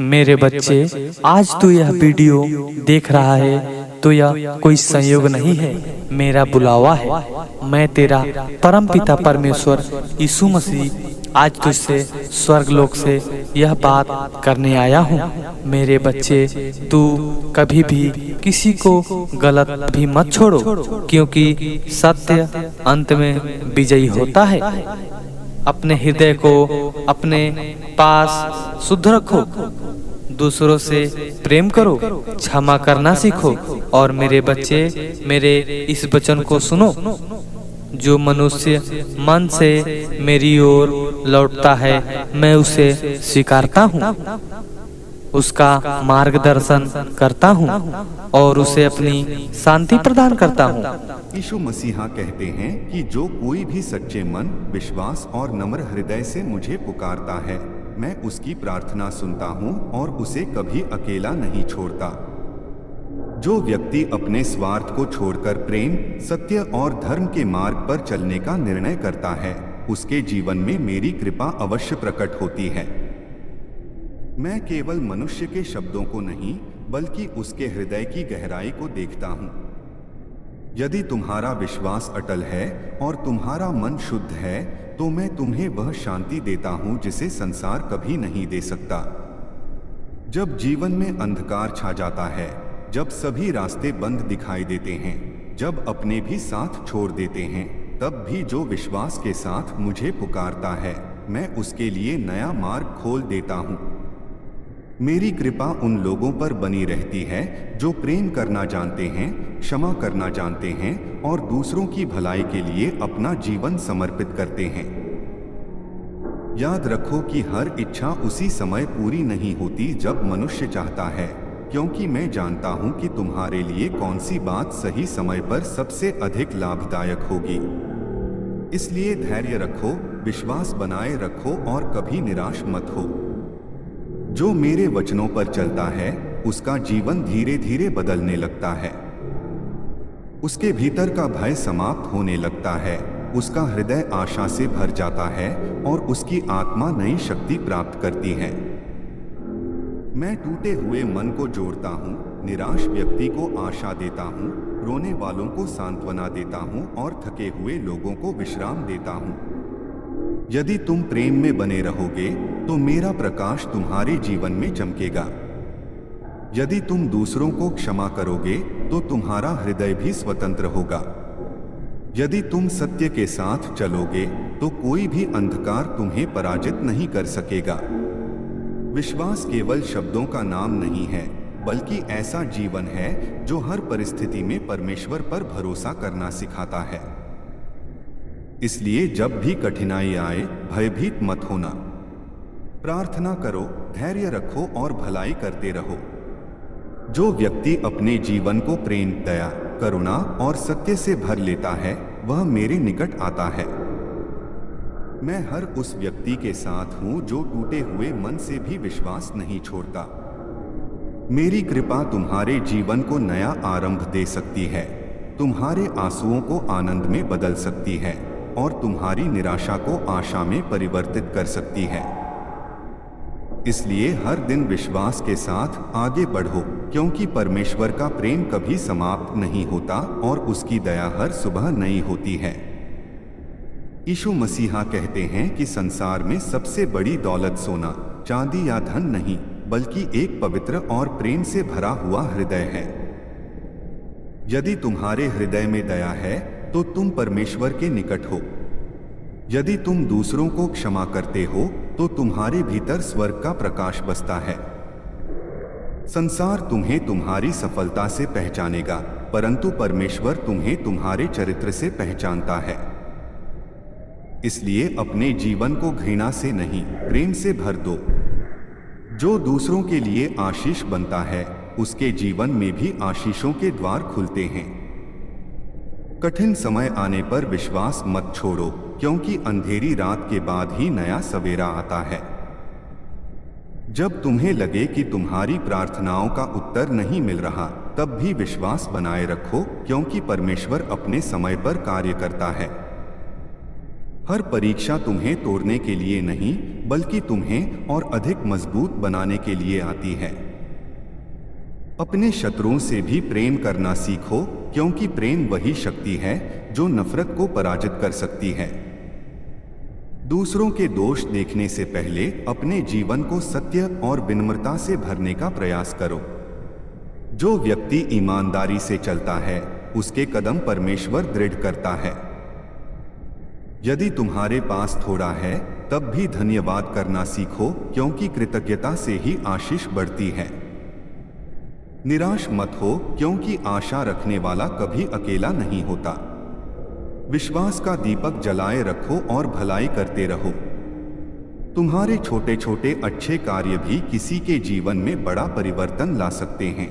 मेरे बच्चे, आज तू यह वीडियो देख रहा है तो यह कोई संयोग नहीं है, मेरा बुलावा है। मैं तेरा परमपिता परमेश्वर यीशु मसीह आज तुझसे स्वर्गलोक से यह बात करने आया हूँ। मेरे बच्चे, तू कभी भी किसी को गलत भी मत छोड़ो, क्योंकि सत्य अंत में विजयी होता है। अपने हृदय को अपने पास शुद्ध रखो, दूसरों से प्रेम करो, क्षमा करना सीखो। और मेरे बच्चे, मेरे इस वचन को सुनो। जो मनुष्य मन से मेरी ओर लौटता है, मैं उसे स्वीकारता हूँ, उसका मार्गदर्शन करता हूँ और उसे अपनी शांति प्रदान करता हूँ। यीशु मसीहा कहते हैं कि जो कोई भी सच्चे मन, विश्वास और नम्र हृदय से मुझे पुकारता है, मैं उसकी प्रार्थना सुनता हूँ और उसे कभी अकेला नहीं छोड़ता। जो व्यक्ति अपने स्वार्थ को छोड़कर प्रेम, सत्य और धर्म के मार्ग पर चलने का निर्णय करता है, उसके जीवन में मेरी कृपा अवश्य प्रकट होती है। मैं केवल मनुष्य के शब्दों को नहीं, बल्कि उसके हृदय की गहराई को देखता हूँ। यदि तुम्हारा विश्वास अटल है और तुम्हारा मन शुद्ध है, तो मैं तुम्हें वह शांति देता हूँ जिसे संसार कभी नहीं दे सकता। जब जीवन में अंधकार छा जाता है, जब सभी रास्ते बंद दिखाई देते हैं, जब अपने भी साथ छोड़ देते हैं, तब भी जो विश्वास के साथ मुझे पुकारता है, मैं उसके लिए नया मार्ग खोल देता हूँ। मेरी कृपा उन लोगों पर बनी रहती है जो प्रेम करना जानते हैं, क्षमा करना जानते हैं और दूसरों की भलाई के लिए अपना जीवन समर्पित करते हैं। याद रखो कि हर इच्छा उसी समय पूरी नहीं होती जब मनुष्य चाहता है, क्योंकि मैं जानता हूं कि तुम्हारे लिए कौन सी बात सही समय पर सबसे अधिक लाभदायक होगी। इसलिए धैर्य रखो, विश्वास बनाए रखो और कभी निराश मत हो। जो मेरे वचनों पर चलता है, उसका जीवन धीरे धीरे बदलने लगता है। उसके भीतर का भय समाप्त होने लगता है, उसका हृदय आशा से भर जाता है और उसकी आत्मा नई शक्ति प्राप्त करती है। मैं टूटे हुए मन को जोड़ता हूँ, निराश व्यक्ति को आशा देता हूँ, रोने वालों को सांत्वना देता हूँ और थके हुए लोगों को विश्राम देता हूँ। यदि तुम प्रेम में बने रहोगे, तो मेरा प्रकाश तुम्हारे जीवन में चमकेगा। यदि तुम दूसरों को क्षमा करोगे, तो तुम्हारा हृदय भी स्वतंत्र होगा। यदि तुम सत्य के साथ चलोगे, तो कोई भी अंधकार तुम्हें पराजित नहीं कर सकेगा। विश्वास केवल शब्दों का नाम नहीं है, बल्कि ऐसा जीवन है जो हर परिस्थिति में परमेश्वर पर भरोसा करना सिखाता है। इसलिए जब भी कठिनाई आए, भयभीत मत होना। प्रार्थना करो, धैर्य रखो और भलाई करते रहो। जो व्यक्ति अपने जीवन को प्रेम, दया, करुणा और सत्य से भर लेता है, वह मेरे निकट आता है। मैं हर उस व्यक्ति के साथ हूँ जो टूटे हुए मन से भी विश्वास नहीं छोड़ता। मेरी कृपा तुम्हारे जीवन को नया आरंभ दे सकती है, तुम्हारे आंसुओं को आनंद में बदल सकती है और तुम्हारी निराशा को आशा में परिवर्तित कर सकती है। इसलिए हर दिन विश्वास के साथ आगे बढ़ो, क्योंकि परमेश्वर का प्रेम कभी समाप्त नहीं होता और उसकी दया हर सुबह नई होती है। यीशु मसीहा कहते हैं कि संसार में सबसे बड़ी दौलत सोना, चांदी या धन नहीं, बल्कि एक पवित्र और प्रेम से भरा हुआ हृदय है। यदि तुम्हारे हृदय में दया है, तो तुम परमेश्वर के निकट हो। यदि तुम दूसरों को क्षमा करते हो, तो तुम्हारे भीतर स्वर्ग का प्रकाश बसता है। संसार तुम्हें तुम्हारी सफलता से पहचानेगा, परंतु परमेश्वर तुम्हें तुम्हारे चरित्र से पहचानता है। इसलिए अपने जीवन को घृणा से नहीं, प्रेम से भर दो। जो दूसरों के लिए आशीष बनता है, उसके जीवन में भी आशीषों के द्वार खुलते हैं। कठिन समय आने पर विश्वास मत छोड़ो, क्योंकि अंधेरी रात के बाद ही नया सवेरा आता है। जब तुम्हें लगे कि तुम्हारी प्रार्थनाओं का उत्तर नहीं मिल रहा, तब भी विश्वास बनाए रखो, क्योंकि परमेश्वर अपने समय पर कार्य करता है। हर परीक्षा तुम्हें तोड़ने के लिए नहीं, बल्कि तुम्हें और अधिक मजबूत बनाने के लिए आती है। अपने शत्रुओं से भी प्रेम करना सीखो, क्योंकि प्रेम वही शक्ति है जो नफरत को पराजित कर सकती है। दूसरों के दोष देखने से पहले अपने जीवन को सत्य और विनम्रता से भरने का प्रयास करो। जो व्यक्ति ईमानदारी से चलता है, उसके कदम परमेश्वर दृढ़ करता है। यदि तुम्हारे पास थोड़ा है, तब भी धन्यवाद करना सीखो, क्योंकि कृतज्ञता से ही आशीष बढ़ती है। निराश मत हो, क्योंकि आशा रखने वाला कभी अकेला नहीं होता। विश्वास का दीपक जलाए रखो और भलाई करते रहो। तुम्हारे छोटे छोटे अच्छे कार्य भी किसी के जीवन में बड़ा परिवर्तन ला सकते हैं।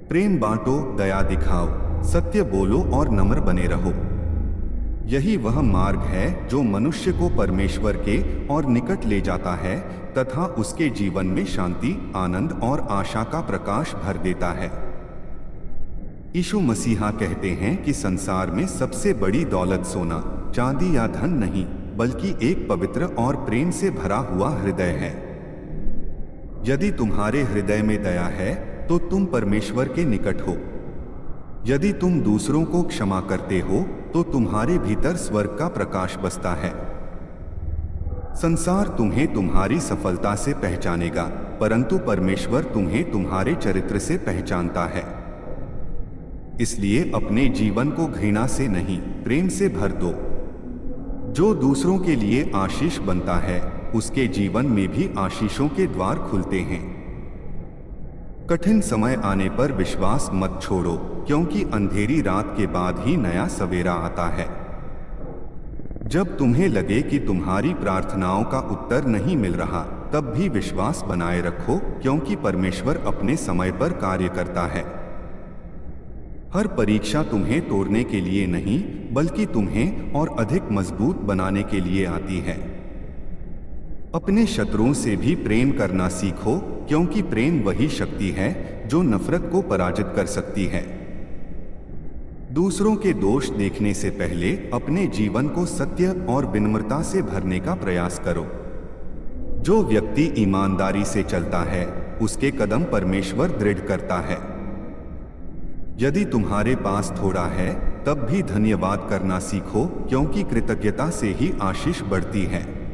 प्रेम बांटो, दया दिखाओ, सत्य बोलो और नम्र बने रहो। यही वह मार्ग है जो मनुष्य को परमेश्वर के और निकट ले जाता है तथा उसके जीवन में शांति, आनंद और आशा का प्रकाश भर देता है। यीशु मसीहा कहते हैं कि संसार में सबसे बड़ी दौलत सोना, चांदी या धन नहीं, बल्कि एक पवित्र और प्रेम से भरा हुआ हृदय है। यदि तुम्हारे हृदय में दया है, तो तुम परमेश्वर के निकट हो। यदि तुम दूसरों को क्षमा करते हो, तो तुम्हारे भीतर स्वर्ग का प्रकाश बसता है। संसार तुम्हें तुम्हारी सफलता से पहचानेगा, परंतु परमेश्वर तुम्हें तुम्हारे चरित्र से पहचानता है। इसलिए अपने जीवन को घृणा से नहीं, प्रेम से भर दो। जो दूसरों के लिए आशीष बनता है, उसके जीवन में भी आशीषों के द्वार खुलते हैं। कठिन समय आने पर विश्वास मत छोड़ो, क्योंकि अंधेरी रात के बाद ही नया सवेरा आता है। जब तुम्हें लगे कि तुम्हारी प्रार्थनाओं का उत्तर नहीं मिल रहा, तब भी विश्वास बनाए रखो, क्योंकि परमेश्वर अपने समय पर कार्य करता है। हर परीक्षा तुम्हें तोड़ने के लिए नहीं, बल्कि तुम्हें और अधिक मजबूत बनाने के लिए आती है। अपने शत्रुओं से भी प्रेम करना सीखो, क्योंकि प्रेम वही शक्ति है जो नफरत को पराजित कर सकती है। दूसरों के दोष देखने से पहले अपने जीवन को सत्य और विनम्रता से भरने का प्रयास करो। जो व्यक्ति ईमानदारी से चलता है, उसके कदम परमेश्वर दृढ़ करता है। यदि तुम्हारे पास थोड़ा है, तब भी धन्यवाद करना सीखो, क्योंकि कृतज्ञता से ही आशीष बढ़ती है।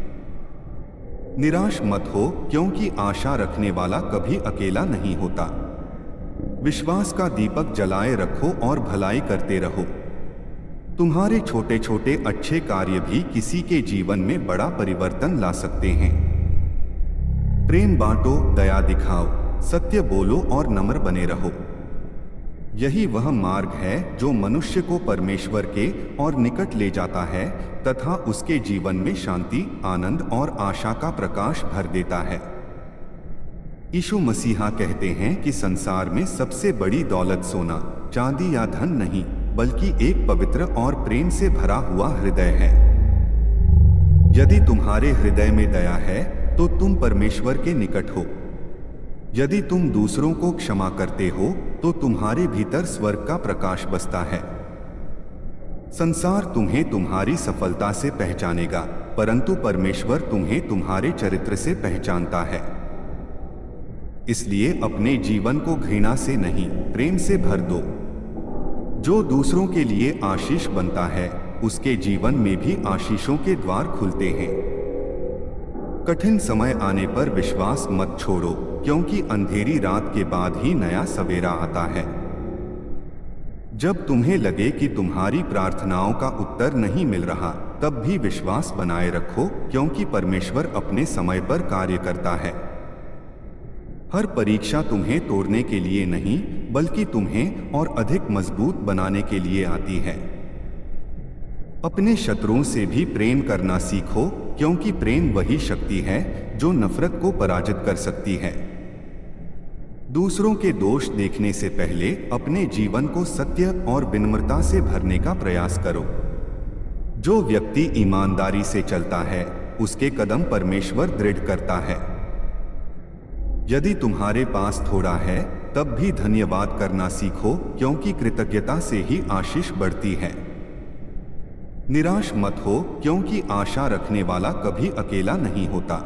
निराश मत हो, क्योंकि आशा रखने वाला कभी अकेला नहीं होता। विश्वास का दीपक जलाए रखो और भलाई करते रहो। तुम्हारे छोटे छोटे अच्छे कार्य भी किसी के जीवन में बड़ा परिवर्तन ला सकते हैं। प्रेम बांटो, दया दिखाओ, सत्य बोलो और नम्र बने रहो। यही वह मार्ग है जो मनुष्य को परमेश्वर के और निकट ले जाता है तथा उसके जीवन में शांति, आनंद और आशा का प्रकाश भर देता है। यीशु मसीहा कहते हैं कि संसार में सबसे बड़ी दौलत सोना, चांदी या धन नहीं, बल्कि एक पवित्र और प्रेम से भरा हुआ हृदय है। यदि तुम्हारे हृदय में दया है, तो तुम परमेश्वर के निकट हो। यदि तुम दूसरों को क्षमा करते हो, तो तुम्हारे भीतर स्वर्ग का प्रकाश बसता है। संसार तुम्हें तुम्हारी सफलता से पहचानेगा, परंतु परमेश्वर तुम्हें तुम्हारे चरित्र से पहचानता है। इसलिए अपने जीवन को घृणा से नहीं, प्रेम से भर दो। जो दूसरों के लिए आशीष बनता है, उसके जीवन में भी आशीषों के द्वार खुलते हैं। कठिन समय आने पर विश्वास मत छोड़ो, क्योंकि अंधेरी रात के बाद ही नया सवेरा आता है। जब तुम्हें लगे कि तुम्हारी प्रार्थनाओं का उत्तर नहीं मिल रहा, तब भी विश्वास बनाए रखो, क्योंकि परमेश्वर अपने समय पर कार्य करता है। हर परीक्षा तुम्हें तोड़ने के लिए नहीं, बल्कि तुम्हें और अधिक मजबूत बनाने के लिए आती है। अपने शत्रुओं से भी प्रेम करना सीखो, क्योंकि प्रेम वही शक्ति है जो नफरत को पराजित कर सकती है। दूसरों के दोष देखने से पहले अपने जीवन को सत्य और विनम्रता से भरने का प्रयास करो। जो व्यक्ति ईमानदारी से चलता है, उसके कदम परमेश्वर दृढ़ करता है। यदि तुम्हारे पास थोड़ा है, तब भी धन्यवाद करना सीखो, क्योंकि कृतज्ञता से ही आशीष बढ़ती है। निराश मत हो, क्योंकि आशा रखने वाला कभी अकेला नहीं होता।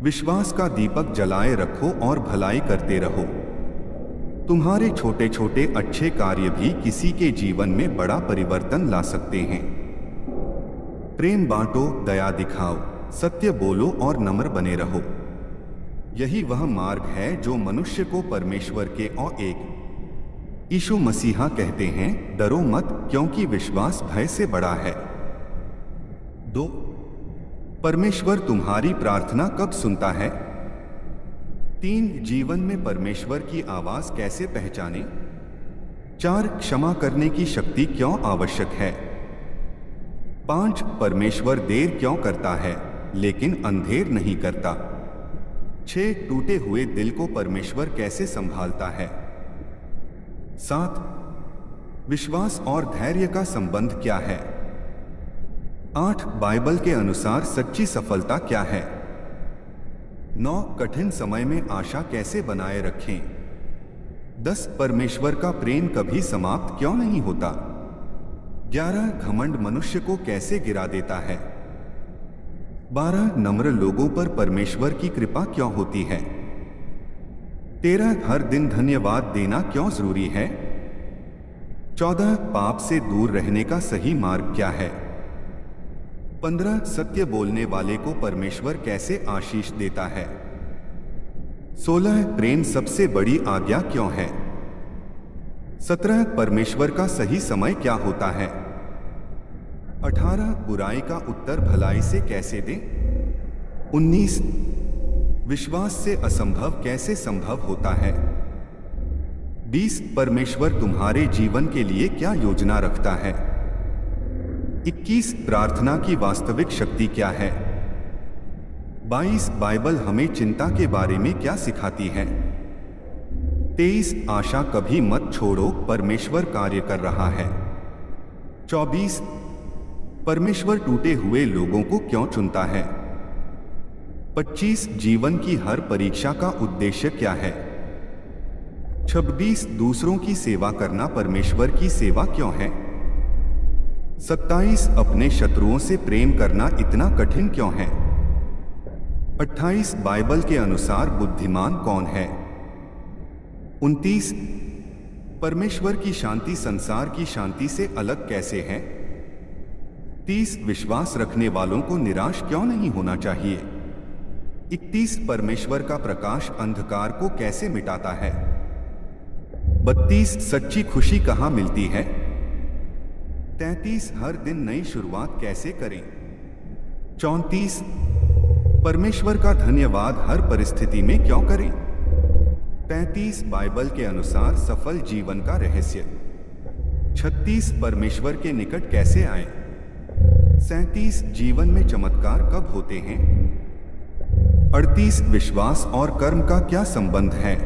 विश्वास का दीपक जलाए रखो और भलाई करते रहो। तुम्हारे छोटे छोटे अच्छे कार्य भी किसी के जीवन में बड़ा परिवर्तन ला सकते हैं। प्रेम बांटो, दया दिखाओ, सत्य बोलो और नम्र बने रहो। यही वह मार्ग है जो मनुष्य को परमेश्वर के और एक यीशु मसीहा कहते हैं, डरो मत, क्योंकि विश्वास भय से बड़ा है। 2. परमेश्वर तुम्हारी प्रार्थना कब सुनता है? 3. जीवन में परमेश्वर की आवाज कैसे पहचाने? 4. क्षमा करने की शक्ति क्यों आवश्यक है? 5. परमेश्वर देर क्यों करता है लेकिन अंधेर नहीं करता? 6. टूटे हुए दिल को परमेश्वर कैसे संभालता है? 7. विश्वास और धैर्य का संबंध क्या है? 8. बाइबल के अनुसार सच्ची सफलता क्या है? 9. कठिन समय में आशा कैसे बनाए रखें? 10. परमेश्वर का प्रेम कभी समाप्त क्यों नहीं होता? 11. घमंड मनुष्य को कैसे गिरा देता है? 12. नम्र लोगों पर परमेश्वर की कृपा क्यों होती है? 13. हर दिन धन्यवाद देना क्यों जरूरी है? 14. पाप से दूर रहने का सही मार्ग क्या है? 15. सत्य बोलने वाले को परमेश्वर कैसे आशीष देता है? 16. प्रेम सबसे बड़ी आज्ञा क्यों है? 17. परमेश्वर का सही समय क्या होता है? 18. बुराई का उत्तर भलाई से कैसे दें? 19. विश्वास से असंभव कैसे संभव होता है? 20. परमेश्वर तुम्हारे जीवन के लिए क्या योजना रखता है? 21. प्रार्थना की वास्तविक शक्ति क्या है? 22. बाइबल हमें चिंता के बारे में क्या सिखाती है? 23. आशा कभी मत छोड़ो, परमेश्वर कार्य कर रहा है। 24. परमेश्वर टूटे हुए लोगों को क्यों चुनता है? 25. जीवन की हर परीक्षा का उद्देश्य क्या है? 26. दूसरों की सेवा करना परमेश्वर की सेवा क्यों है? 27. अपने शत्रुओं से प्रेम करना इतना कठिन क्यों है? 28. बाइबल के अनुसार बुद्धिमान कौन है? 29. परमेश्वर की शांति संसार की शांति से अलग कैसे है? 30. विश्वास रखने वालों को निराश क्यों नहीं होना चाहिए? 31. परमेश्वर का प्रकाश अंधकार को कैसे मिटाता है? 32. सच्ची खुशी कहाँ मिलती है? 33. हर दिन नई शुरुआत कैसे करें? 34. परमेश्वर का धन्यवाद हर परिस्थिति में क्यों करें? 35. बाइबल के अनुसार सफल जीवन का रहस्य। 36. परमेश्वर के निकट कैसे आए? 37. जीवन में चमत्कार कब होते हैं? 38. विश्वास और कर्म का क्या संबंध है?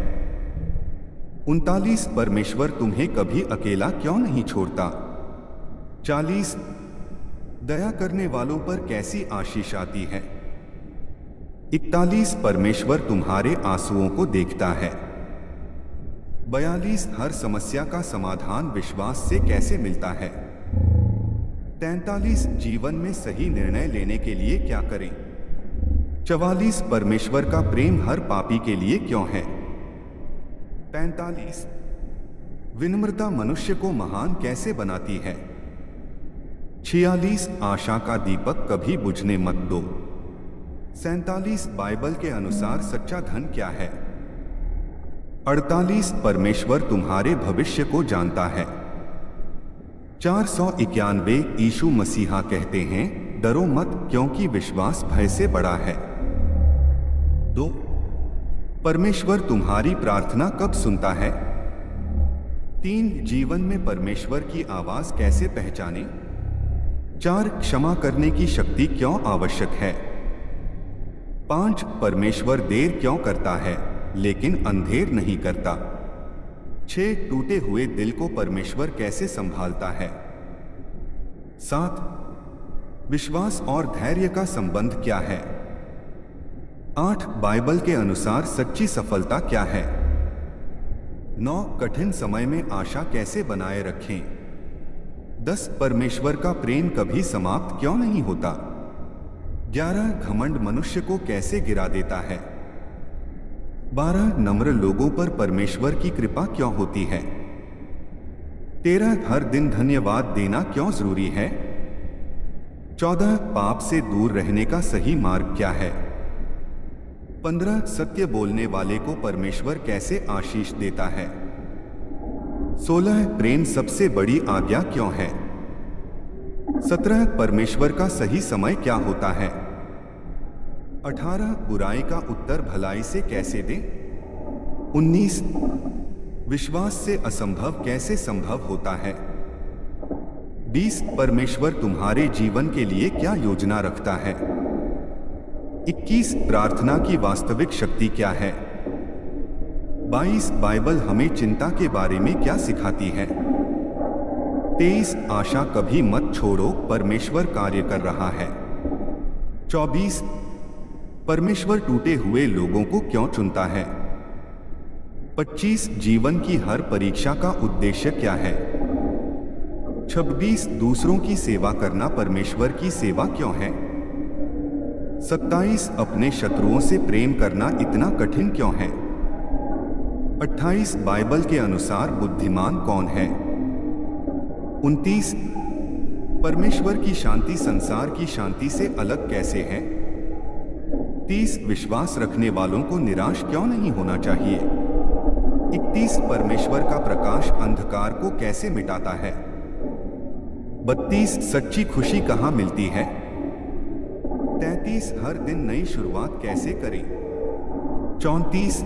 39. परमेश्वर तुम्हें कभी अकेला क्यों नहीं छोड़ता? 40. दया करने वालों पर कैसी आशीष आती है? 41. परमेश्वर तुम्हारे आंसुओं को देखता है। 42. हर समस्या का समाधान विश्वास से कैसे मिलता है? 43. जीवन में सही निर्णय लेने के लिए क्या करें? 44. परमेश्वर का प्रेम हर पापी के लिए क्यों है? 45. विनम्रता मनुष्य को महान कैसे बनाती है? 46. आशा का दीपक कभी बुझने मत दो। 47. बाइबल के अनुसार सच्चा धन क्या है? 48. परमेश्वर तुम्हारे भविष्य को जानता है। 491. यीशु मसीहा कहते हैं, डरो मत, क्योंकि विश्वास भय से बड़ा है। 2. परमेश्वर तुम्हारी प्रार्थना कब सुनता है? 3. जीवन में परमेश्वर की आवाज कैसे पहचाने? 4. क्षमा करने की शक्ति क्यों आवश्यक है? 5. परमेश्वर देर क्यों करता है लेकिन अंधेर नहीं करता? 6. टूटे हुए दिल को परमेश्वर कैसे संभालता है? 7. विश्वास और धैर्य का संबंध क्या है? 8. बाइबल के अनुसार सच्ची सफलता क्या है? 9. कठिन समय में आशा कैसे बनाए रखें? 10 परमेश्वर का प्रेम कभी समाप्त क्यों नहीं होता? 11 घमंड मनुष्य को कैसे गिरा देता है? 12 नम्र लोगों पर परमेश्वर की कृपा क्यों होती है? 13 हर दिन धन्यवाद देना क्यों जरूरी है? 14 पाप से दूर रहने का सही मार्ग क्या है? 15 सत्य बोलने वाले को परमेश्वर कैसे आशीष देता है? 16 प्रेम सबसे बड़ी आज्ञा क्यों है? 17 परमेश्वर का सही समय क्या होता है? 18 बुराई का उत्तर भलाई से कैसे दें? 19 विश्वास से असंभव कैसे संभव होता है? 20 परमेश्वर तुम्हारे जीवन के लिए क्या योजना रखता है? 21 प्रार्थना की वास्तविक शक्ति क्या है? 22 बाइबल हमें चिंता के बारे में क्या सिखाती है? 23 आशा कभी मत छोड़ो, परमेश्वर कार्य कर रहा है। 24 परमेश्वर टूटे हुए लोगों को क्यों चुनता है? 25 जीवन की हर परीक्षा का उद्देश्य क्या है? 26 दूसरों की सेवा करना परमेश्वर की सेवा क्यों है? 27 अपने शत्रुओं से प्रेम करना इतना कठिन क्यों है? 28 बाइबल के अनुसार बुद्धिमान कौन है? 29 परमेश्वर की शांति संसार की शांति से अलग कैसे है? 30 विश्वास रखने वालों को निराश क्यों नहीं होना चाहिए? 31 परमेश्वर का प्रकाश अंधकार को कैसे मिटाता है? 32 सच्ची खुशी कहाँ मिलती है? 33 हर दिन नई शुरुआत कैसे करें? 34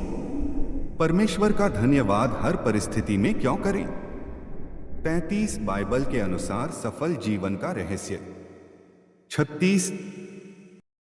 परमेश्वर का धन्यवाद हर परिस्थिति में क्यों करें? 35 बाइबल के अनुसार सफल जीवन का रहस्य। 36